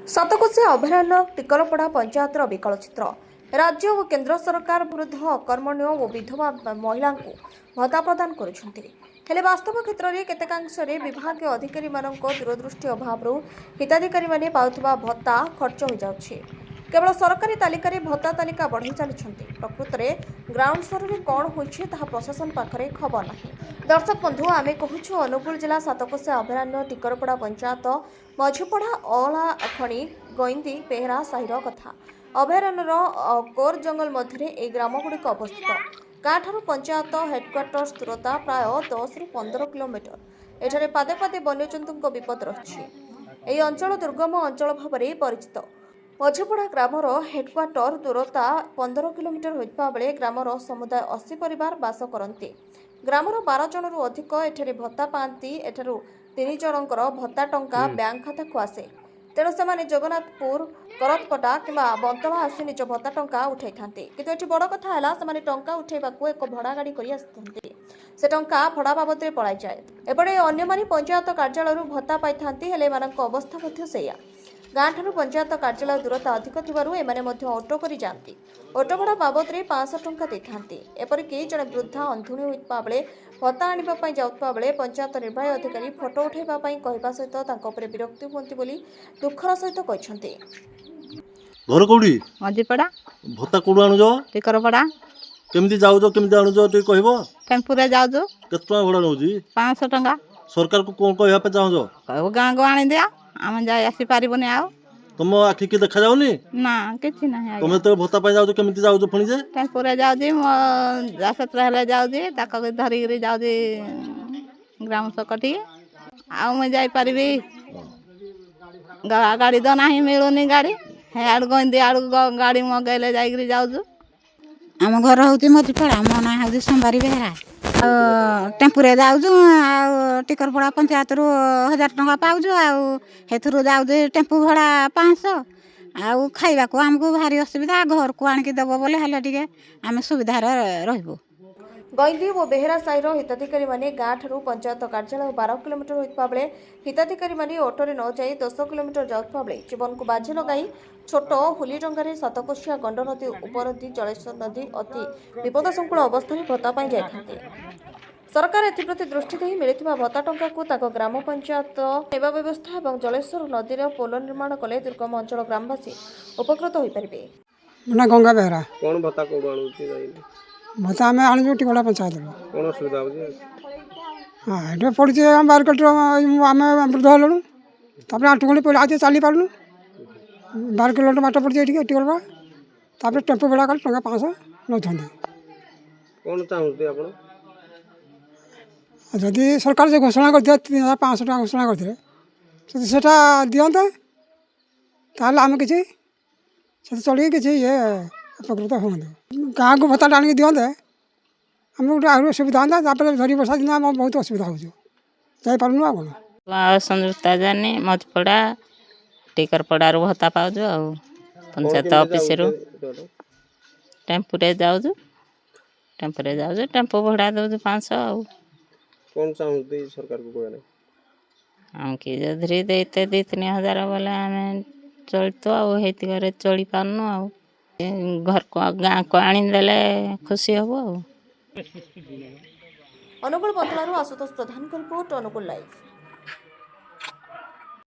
सतकोशी अभयारण्य टिकरपड़ा पंचायतर विकल चित्र राज्य और केन्द्र सरकार विरुद्ध अकर्मण्य और विधवा महिला को भत्ता प्रदान करुछन्ति। वास्तव क्षेत्र में केतेकांश विभाग अधिकारी दूरदृष्टि अभाव हिताधिकारी माने पाउथबा भत्ता खर्च हो जाउछि। केवल सरकारी तालिकार भत्ता तालिका बढ़ाई चली प्रकृत में ग्राउंड स्तर में कौन होइछि ताहा प्रशासन पाखरे खबर नहीं। दर्शक बंधु आमे कहूछु अनुगुल जिला सतकोशी अभयारण्य टिकरपड़ा पंचायत मझुपड़ा अला खणी गईंदी बेहरा साहिर कथा। अभयारण्यर कोर जंगल मध्य ए ग्रामगुड़िक अवस्थित। गाँठार पंचायत हेडक्वार्टर्स दूरता प्राय 10 ରୁ 15 किलोमीटर। एठारे पादे पादे वन्यजंतु विपद रही। अंचल दुर्गम अंचल भाव परिचित। मझुपड़ा ग्रामर हेडक्वार्टर दूरता 15 किलोमीटर होता बेले ग्रामर समुदाय 80 परिवार बास करते। ग्रामर 12 जनरू अधिक एठारे भत्ता पाती। एठारू 3 जनकर भत्ता टंका बैंक खाता को आसे। तेणु से जगन्नाथपुर करतपटा कि बंतला आसी निज भत्ता टंका उठाई था कि बड़ कथा है टंका उठेबाक एक भड़ा गाड़ी से टंका भड़ा बाबद पलाई जाए। एपटे अन्य पंचायत कार्यालय भत्ता पाई था अवस्था सेया। गाँठार पंचायत कार्यालय दूरता अधिक थी ऑटो कर जाती। ऑटो भड़ा बाबद 500 टंका देते। एपरिक जड़े वृद्धा अंधुणी होता बेले भत्ता आने जाता बेले पंचायत निर्वाही अधिकारी फोटो उठाइवाई कहवा सहित विरक्ति हुई दुखर सहित कहते। घर कोडी मझीपड़ा भत्ता कोडु आनुजो टिकरपड़ा केमती जाउजो केमती आनुजो टे कहबो। टेम्पू रे जाउजो केत टका भड़ा नउजी 500 टंका। सरकार को कोन कहया पे चाहजो कहबो गाँ को आनी दिया आम जाय आसी पारिबोनी आउ। तुम आखि के देखा जाउनी ना किछि नाही। तुम तो भत्ता पाई जाउजो केमती जाउजो फणी जे टेम्पू रे जाउजी मो जासत रहले जाउजी ताका धरि गिरी जाउजी ग्राम सकटी आउ मैं जाय पारिबी। गाड़ी तो नाही मिलुनी गाड़ी हे आड़ गंदी आड़ गाड़ी मगैले जाइगिरी जाउजु। आम घर होती मझीपड़ा मो ना होती संबारी बेहरा टेम्पू रे जाउजु टिकरपड़ा पंचायत रु 1000 टंका पाउजु हेथुरु जाउजु टेम्पू भड़ा 500 आउ खाइबा को हमको भारी असुविधा घर को आनिक देबो बोले हले टिके आम सुविधा रहबो। गईंदी और बेहरा साहिर हिताधिकारी माने गाँठार पंचायत कार्यालय 12 किलोमीटर होता बेले हिताधिकारी माने ऑटोरे न जाई 10 किलोमीटर जाउथबा बेले जीवन को बाजी लगाई छोट हुली डंगारे सतकोशिया गंड नदी उपनदी जलेश्वर नदी अति विपदसंकुल अवस्था में भत्ता पाई जाते। सरकार एप्रति दृष्टि दे मिलता भत्ता टंका को ग्राम पंचायत सेवा व्यवस्था और जलेश्वर नदी पोल निर्माण कले दुर्गम अंचल ग्रामवासी उपकृत हो पारे। गंगा बेहरा कौन भत्ता को आनुची भत्ता आम आणु टिकरपड़ा पंचायत कौन असुविधा हाँ ये पड़ी बारकट आम वृद्ध हलुँ तापर आंठुगंडी पड़े आज चली पारूँ 12 किलोमीटर बाट पड़ी टिकरपड़ा तापर टेम्पो भड़ा कल टंका 500 नौ कौन चाहते आप जदि सरकार जो घोषणा करते 3500 टका घोषणा करते सेटा दिखते ताल आम कि चलिए कि ये उपकृत हूँ गाँ को भत्ता आनिक दिखते आम गोटे आहरी सुविधा हाँ धरी बसा दिन आम बहुत असुविधा होपारूँ आ कौन संयुक्ता जानी मझपड़ा टिकरपड़ा भत्ता पाउजु आ पंचायत ऑफिस टेम्पू रे जाउजु टेम्पू भड़ा दउजु 500 आ कौन चाहते सरकार को कहना हम कि धरी देते 2-3 हजार बोले आम चलतो आती घरे चली पारनु आ घर को गाँ को आनीदेले खुशी हम आ। अनुगुल बंतलारू आशुतोष प्रधान रिपोर्ट अनुगुल लाइव।